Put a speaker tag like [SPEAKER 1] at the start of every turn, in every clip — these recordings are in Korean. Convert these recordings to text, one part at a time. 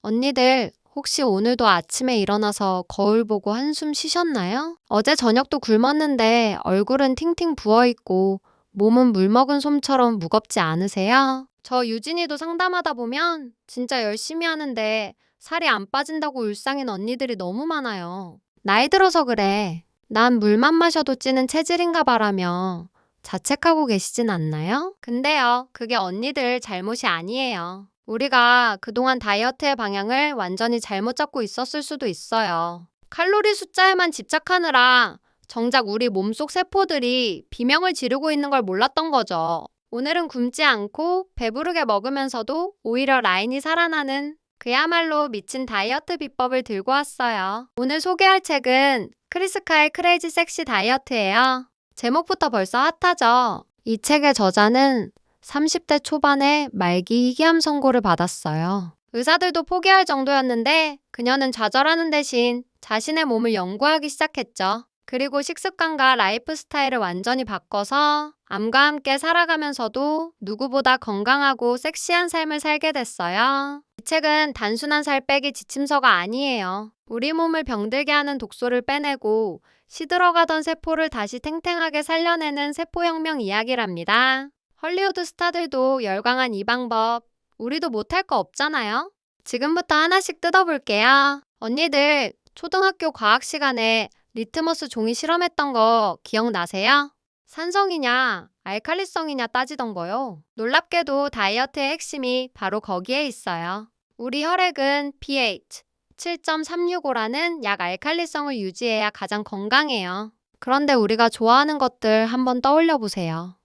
[SPEAKER 1] 언니들, 혹시 오늘도 아침에 일어나서 거울 보고 한숨 쉬셨나요? 어제 저녁도 굶었는데 얼굴은 팅팅 부어있고 몸은 물 먹은 솜처럼 무겁지 않으세요? 저 유진이도 상담하다 보면 진짜 열심히 하는데 살이 안 빠진다고 울상인 언니들이 너무 많아요. 나이 들어서 그래. 난 물만 마셔도 찌는 체질인가 봐라며 자책하고 계시진 않나요? 근데요, 그게 언니들 잘못이 아니에요. 우리가 그동안 다이어트의 방향을 완전히 잘못 잡고 있었을 수도 있어요. 칼로리 숫자에만 집착하느라 정작 우리 몸속 세포들이 비명을 지르고 있는 걸 몰랐던 거죠. 오늘은 굶지 않고 배부르게 먹으면서도 오히려 라인이 살아나는 그야말로 미친 다이어트 비법을 들고 왔어요. 오늘 소개할 책은 크리스카의 크레이지 섹시 다이어트예요. 제목부터 벌써 핫하죠? 이 책의 저자는 30대 초반에 말기 희귀암 선고를 받았어요. 의사들도 포기할 정도였는데 그녀는 좌절하는 대신 자신의 몸을 연구하기 시작했죠. 그리고 식습관과 라이프 스타일을 완전히 바꿔서 암과 함께 살아가면서도 누구보다 건강하고 섹시한 삶을 살게 됐어요. 이 책은 단순한 살 빼기 지침서가 아니에요. 우리 몸을 병들게 하는 독소를 빼내고 시들어가던 세포를 다시 탱탱하게 살려내는 세포혁명 이야기랍니다. 헐리우드 스타들도 열광한 이 방법, 우리도 못할 거 없잖아요? 지금부터 하나씩 뜯어볼게요. 언니들, 초등학교 과학 시간에 리트머스 종이 실험했던 거 기억나세요? 산성이냐, 알칼리성이냐 따지던 거요. 놀랍게도 다이어트의 핵심이 바로 거기에 있어요. 우리 혈액은 pH 7.365라는 약 알칼리성을 유지해야 가장 건강해요. 그런데 우리가 좋아하는 것들 한번 떠올려 보세요.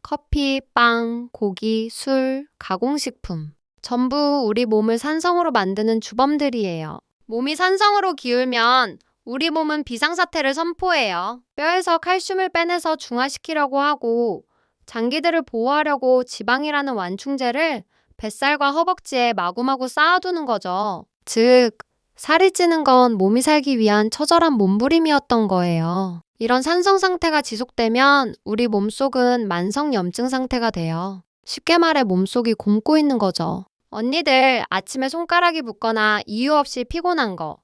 [SPEAKER 1] 커피, 빵, 고기, 술, 가공식품. 전부 우리 몸을 산성으로 만드는 주범들이에요. 몸이 산성으로 기울면 우리 몸은 비상사태를 선포해요. 뼈에서 칼슘을 빼내서 중화시키려고 하고 장기들을 보호하려고 지방이라는 완충제를 뱃살과 허벅지에 마구마구 쌓아두는 거죠. 즉, 살이 찌는 건 몸이 살기 위한 처절한 몸부림이었던 거예요. 이런 산성 상태가 지속되면 우리 몸속은 만성염증 상태가 돼요. 쉽게 말해 몸속이 곪고 있는 거죠. 언니들 아침에 손가락이 붓거나 이유 없이 피곤한 거.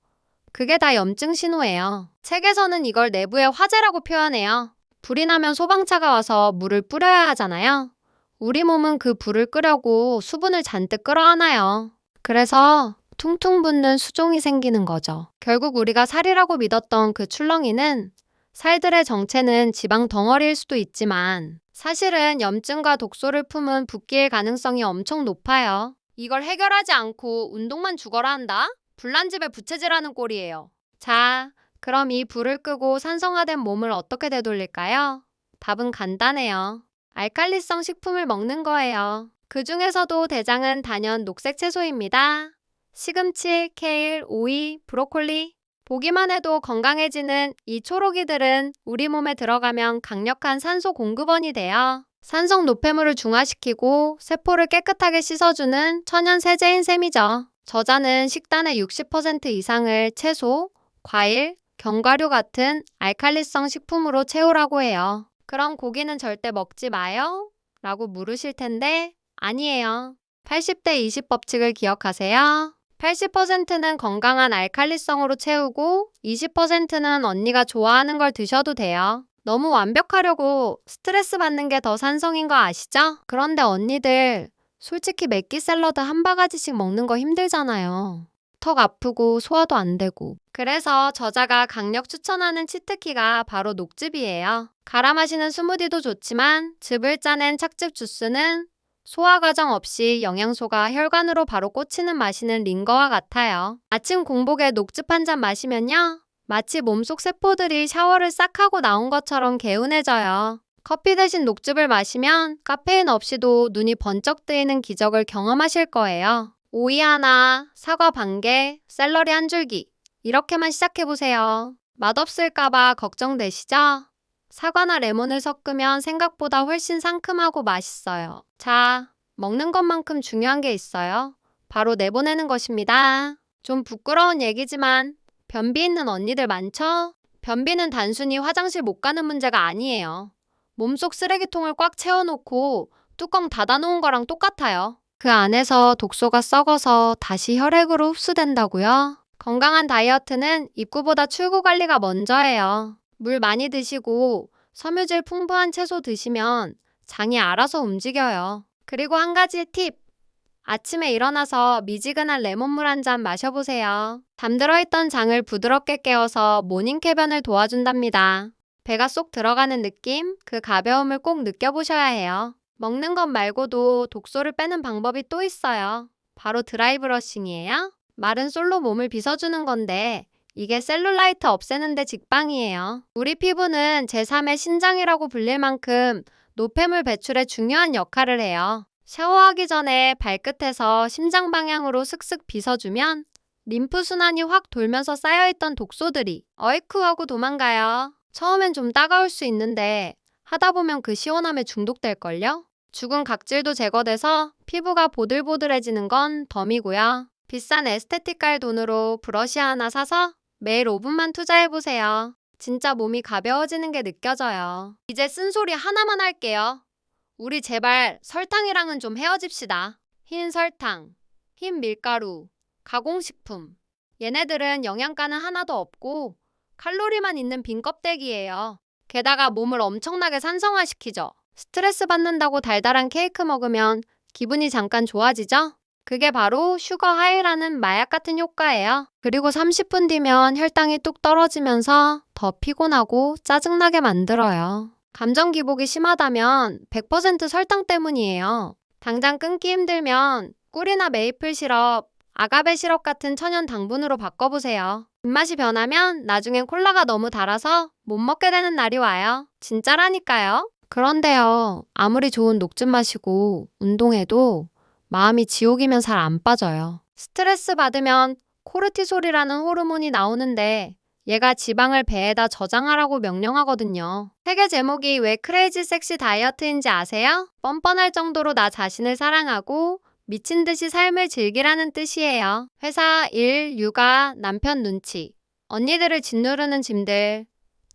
[SPEAKER 1] 그게 다 염증 신호예요. 책에서는 이걸 내부의 화재라고 표현해요. 불이 나면 소방차가 와서 물을 뿌려야 하잖아요. 우리 몸은 그 불을 끄려고 수분을 잔뜩 끌어안아요. 그래서 퉁퉁 붓는 수종이 생기는 거죠. 결국 우리가 살이라고 믿었던 그 출렁이는 살들의 정체는 지방 덩어리일 수도 있지만 사실은 염증과 독소를 품은 붓기일 가능성이 엄청 높아요. 이걸 해결하지 않고 운동만 죽어라 한다? 불난 집에 부채질하는 꼴이에요. 자, 그럼 이 불을 끄고 산성화된 몸을 어떻게 되돌릴까요? 답은 간단해요. 알칼리성 식품을 먹는 거예요. 그 중에서도 대장은 단연 녹색 채소입니다. 시금치, 케일, 오이, 브로콜리. 보기만 해도 건강해지는 이 초록이들은 우리 몸에 들어가면 강력한 산소 공급원이 돼요. 산성 노폐물을 중화시키고 세포를 깨끗하게 씻어주는 천연 세제인 셈이죠. 저자는 식단의 60% 이상을 채소, 과일, 견과류 같은 알칼리성 식품으로 채우라고 해요. 그럼 고기는 절대 먹지 마요? 라고 물으실 텐데 아니에요. 80대 20 법칙을 기억하세요. 80%는 건강한 알칼리성으로 채우고 20%는 언니가 좋아하는 걸 드셔도 돼요. 너무 완벽하려고 스트레스 받는 게 더 산성인 거 아시죠? 그런데 언니들, 솔직히 맵기 샐러드 한 바가지씩 먹는 거 힘들잖아요. 턱 아프고 소화도 안 되고. 그래서 저자가 강력 추천하는 치트키가 바로 녹즙이에요. 갈아 마시는 스무디도 좋지만 즙을 짜낸 착즙 주스는 소화 과정 없이 영양소가 혈관으로 바로 꽂히는 마시는 링거와 같아요. 아침 공복에 녹즙 한 잔 마시면요, 마치 몸속 세포들이 샤워를 싹 하고 나온 것처럼 개운해져요. 커피 대신 녹즙을 마시면 카페인 없이도 눈이 번쩍 뜨이는 기적을 경험하실 거예요. 오이 하나, 사과 반 개, 샐러리 한 줄기. 이렇게만 시작해보세요. 맛없을까봐 걱정되시죠? 사과나 레몬을 섞으면 생각보다 훨씬 상큼하고 맛있어요. 자, 먹는 것만큼 중요한 게 있어요. 바로 내보내는 것입니다. 좀 부끄러운 얘기지만 변비 있는 언니들 많죠? 변비는 단순히 화장실 못 가는 문제가 아니에요. 몸속 쓰레기통을 꽉 채워놓고 뚜껑 닫아놓은 거랑 똑같아요. 그 안에서 독소가 썩어서 다시 혈액으로 흡수된다고요? 건강한 다이어트는 입구보다 출구 관리가 먼저예요. 물 많이 드시고 섬유질 풍부한 채소 드시면 장이 알아서 움직여요. 그리고 한 가지 팁! 아침에 일어나서 미지근한 레몬물 한 잔 마셔보세요. 잠들어 있던 장을 부드럽게 깨워서 모닝 쾌변을 도와준답니다. 배가 쏙 들어가는 느낌, 그 가벼움을 꼭 느껴보셔야 해요. 먹는 것 말고도 독소를 빼는 방법이 또 있어요. 바로 드라이 브러싱이에요. 마른 솔로 몸을 빗어주는 건데 이게 셀룰라이트 없애는 데 직방이에요. 우리 피부는 제3의 신장이라고 불릴 만큼 노폐물 배출에 중요한 역할을 해요. 샤워하기 전에 발끝에서 심장 방향으로 슥슥 빗어주면 림프 순환이 확 돌면서 쌓여있던 독소들이 어이쿠 하고 도망가요. 처음엔 좀 따가울 수 있는데 하다 보면 그 시원함에 중독될걸요? 죽은 각질도 제거돼서 피부가 보들보들해지는 건 덤이고요. 비싼 에스테틱 갈 돈으로 브러쉬 하나 사서 매일 5분만 투자해보세요. 진짜 몸이 가벼워지는 게 느껴져요. 이제 쓴소리 하나만 할게요. 우리 제발 설탕이랑은 좀 헤어집시다. 흰 설탕, 흰 밀가루, 가공식품. 얘네들은 영양가는 하나도 없고 칼로리만 있는 빈 껍데기예요. 게다가 몸을 엄청나게 산성화시키죠. 스트레스 받는다고 달달한 케이크 먹으면 기분이 잠깐 좋아지죠? 그게 바로 슈거 하이라는 마약 같은 효과예요. 그리고 30분 뒤면 혈당이 뚝 떨어지면서 더 피곤하고 짜증나게 만들어요. 감정 기복이 심하다면 100% 설탕 때문이에요. 당장 끊기 힘들면 꿀이나 메이플 시럽, 아가베 시럽 같은 천연 당분으로 바꿔보세요. 입맛이 변하면 나중엔 콜라가 너무 달아서 못 먹게 되는 날이 와요. 진짜라니까요. 그런데요, 아무리 좋은 녹즙 마시고 운동해도 마음이 지옥이면 살 안 빠져요. 스트레스 받으면 코르티솔이라는 호르몬이 나오는데 얘가 지방을 배에다 저장하라고 명령하거든요. 책의 제목이 왜 크레이지 섹시 다이어트인지 아세요? 뻔뻔할 정도로 나 자신을 사랑하고 미친 듯이 삶을 즐기라는 뜻이에요. 회사, 일, 육아, 남편 눈치, 언니들을 짓누르는 짐들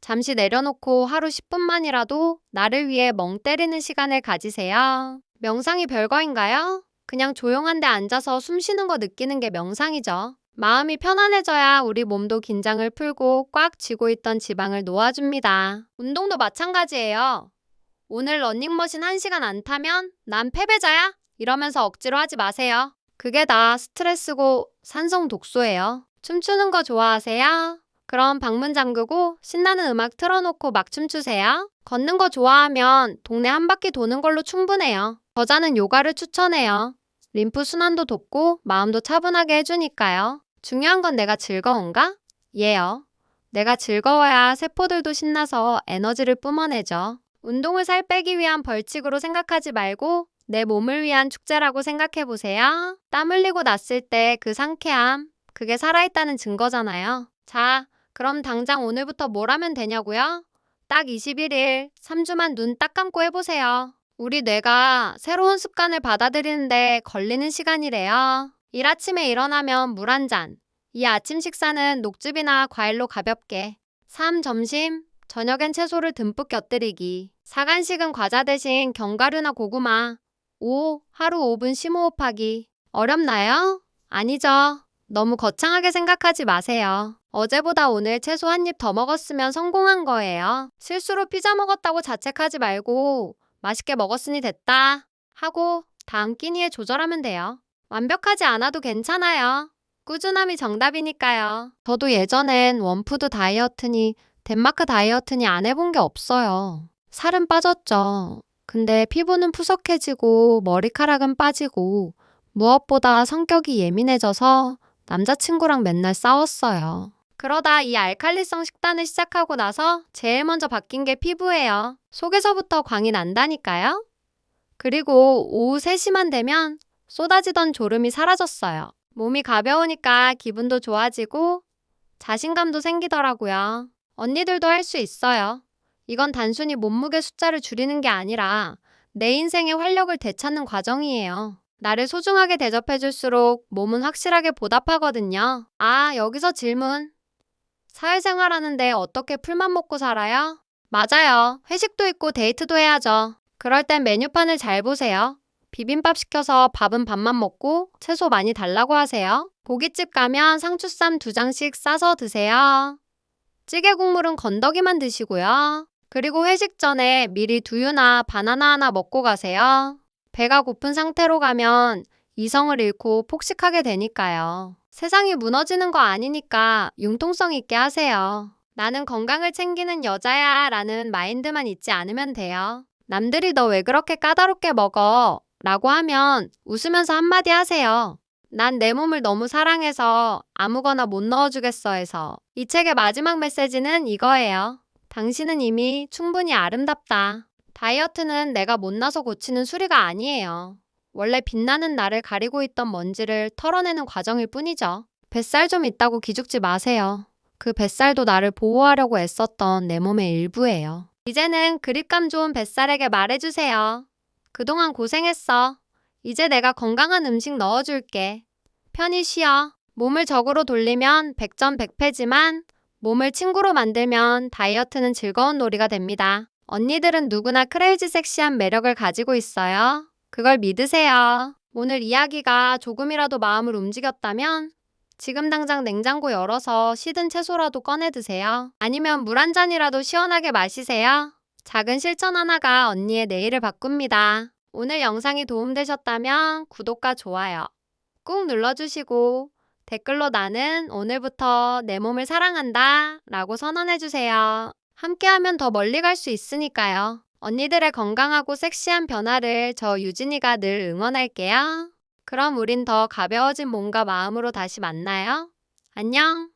[SPEAKER 1] 잠시 내려놓고 하루 10분만이라도 나를 위해 멍 때리는 시간을 가지세요. 명상이 별거인가요? 그냥 조용한 데 앉아서 숨 쉬는 거 느끼는 게 명상이죠. 마음이 편안해져야 우리 몸도 긴장을 풀고 꽉 쥐고 있던 지방을 놓아줍니다. 운동도 마찬가지예요. 오늘 러닝머신 1시간 안 타면 난 패배자야? 이러면서 억지로 하지 마세요. 그게 다 스트레스고 산성 독소예요. 춤추는 거 좋아하세요? 그럼 방문 잠그고 신나는 음악 틀어놓고 막 춤추세요. 걷는 거 좋아하면 동네 한 바퀴 도는 걸로 충분해요. 저자는 요가를 추천해요. 림프 순환도 돕고 마음도 차분하게 해주니까요. 중요한 건 내가 즐거운가? 예요. 내가 즐거워야 세포들도 신나서 에너지를 뿜어내죠. 운동을 살 빼기 위한 벌칙으로 생각하지 말고 내 몸을 위한 축제라고 생각해보세요. 땀 흘리고 났을 때 그 상쾌함, 그게 살아있다는 증거잖아요. 자, 그럼 당장 오늘부터 뭘 하면 되냐고요? 딱 21일, 3주만 눈 딱 감고 해보세요. 우리 뇌가 새로운 습관을 받아들이는데 걸리는 시간이래요. 일 아침에 일어나면 물 한 잔. 이 아침 식사는 녹즙이나 과일로 가볍게. 3. 점심. 저녁엔 채소를 듬뿍 곁들이기. 4. 간식은 과자 대신 견과류나 고구마. 5. 하루 5분 심호흡하기. 어렵나요? 아니죠. 너무 거창하게 생각하지 마세요. 어제보다 오늘 채소 한 입 더 먹었으면 성공한 거예요. 실수로 피자 먹었다고 자책하지 말고 맛있게 먹었으니 됐다 하고 다음 끼니에 조절하면 돼요. 완벽하지 않아도 괜찮아요. 꾸준함이 정답이니까요. 저도 예전엔 원푸드 다이어트니 덴마크 다이어트니 안 해본 게 없어요. 살은 빠졌죠. 근데 피부는 푸석해지고 머리카락은 빠지고 무엇보다 성격이 예민해져서 남자친구랑 맨날 싸웠어요. 그러다 이 알칼리성 식단을 시작하고 나서 제일 먼저 바뀐 게 피부예요. 속에서부터 광이 난다니까요. 그리고 오후 3시만 되면 쏟아지던 졸음이 사라졌어요. 몸이 가벼우니까 기분도 좋아지고 자신감도 생기더라고요. 언니들도 할 수 있어요. 이건 단순히 몸무게 숫자를 줄이는 게 아니라 내 인생의 활력을 되찾는 과정이에요. 나를 소중하게 대접해줄수록 몸은 확실하게 보답하거든요. 아, 여기서 질문. 사회생활하는데 어떻게 풀만 먹고 살아요? 맞아요. 회식도 있고 데이트도 해야죠. 그럴 땐 메뉴판을 잘 보세요. 비빔밥 시켜서 밥은 밥만 먹고 채소 많이 달라고 하세요. 고깃집 가면 상추쌈 2장씩 싸서 드세요. 찌개 국물은 건더기만 드시고요. 그리고 회식 전에 미리 두유나 바나나 하나 먹고 가세요. 배가 고픈 상태로 가면 이성을 잃고 폭식하게 되니까요. 세상이 무너지는 거 아니니까 융통성 있게 하세요. 나는 건강을 챙기는 여자야 라는 마인드만 있지 않으면 돼요. 남들이 너 왜 그렇게 까다롭게 먹어? 라고 하면 웃으면서 한마디 하세요. 난 내 몸을 너무 사랑해서 아무거나 못 넣어주겠어 해서. 이 책의 마지막 메시지는 이거예요. 당신은 이미 충분히 아름답다. 다이어트는 내가 못나서 고치는 수리가 아니에요. 원래 빛나는 나를 가리고 있던 먼지를 털어내는 과정일 뿐이죠. 뱃살 좀 있다고 기죽지 마세요. 그 뱃살도 나를 보호하려고 애썼던 내 몸의 일부예요. 이제는 그립감 좋은 뱃살에게 말해주세요. 그동안 고생했어. 이제 내가 건강한 음식 넣어줄게. 편히 쉬어. 몸을 적으로 돌리면 백전백패지만 몸을 친구로 만들면 다이어트는 즐거운 놀이가 됩니다. 언니들은 누구나 크레이지 섹시한 매력을 가지고 있어요. 그걸 믿으세요. 오늘 이야기가 조금이라도 마음을 움직였다면 지금 당장 냉장고 열어서 시든 채소라도 꺼내 드세요. 아니면 물 한 잔이라도 시원하게 마시세요. 작은 실천 하나가 언니의 내일을 바꿉니다. 오늘 영상이 도움되셨다면 구독과 좋아요 꾹 눌러주시고 댓글로 나는 오늘부터 내 몸을 사랑한다 라고 선언해주세요. 함께하면 더 멀리 갈 수 있으니까요. 언니들의 건강하고 섹시한 변화를 저 유진이가 늘 응원할게요. 그럼 우린 더 가벼워진 몸과 마음으로 다시 만나요. 안녕!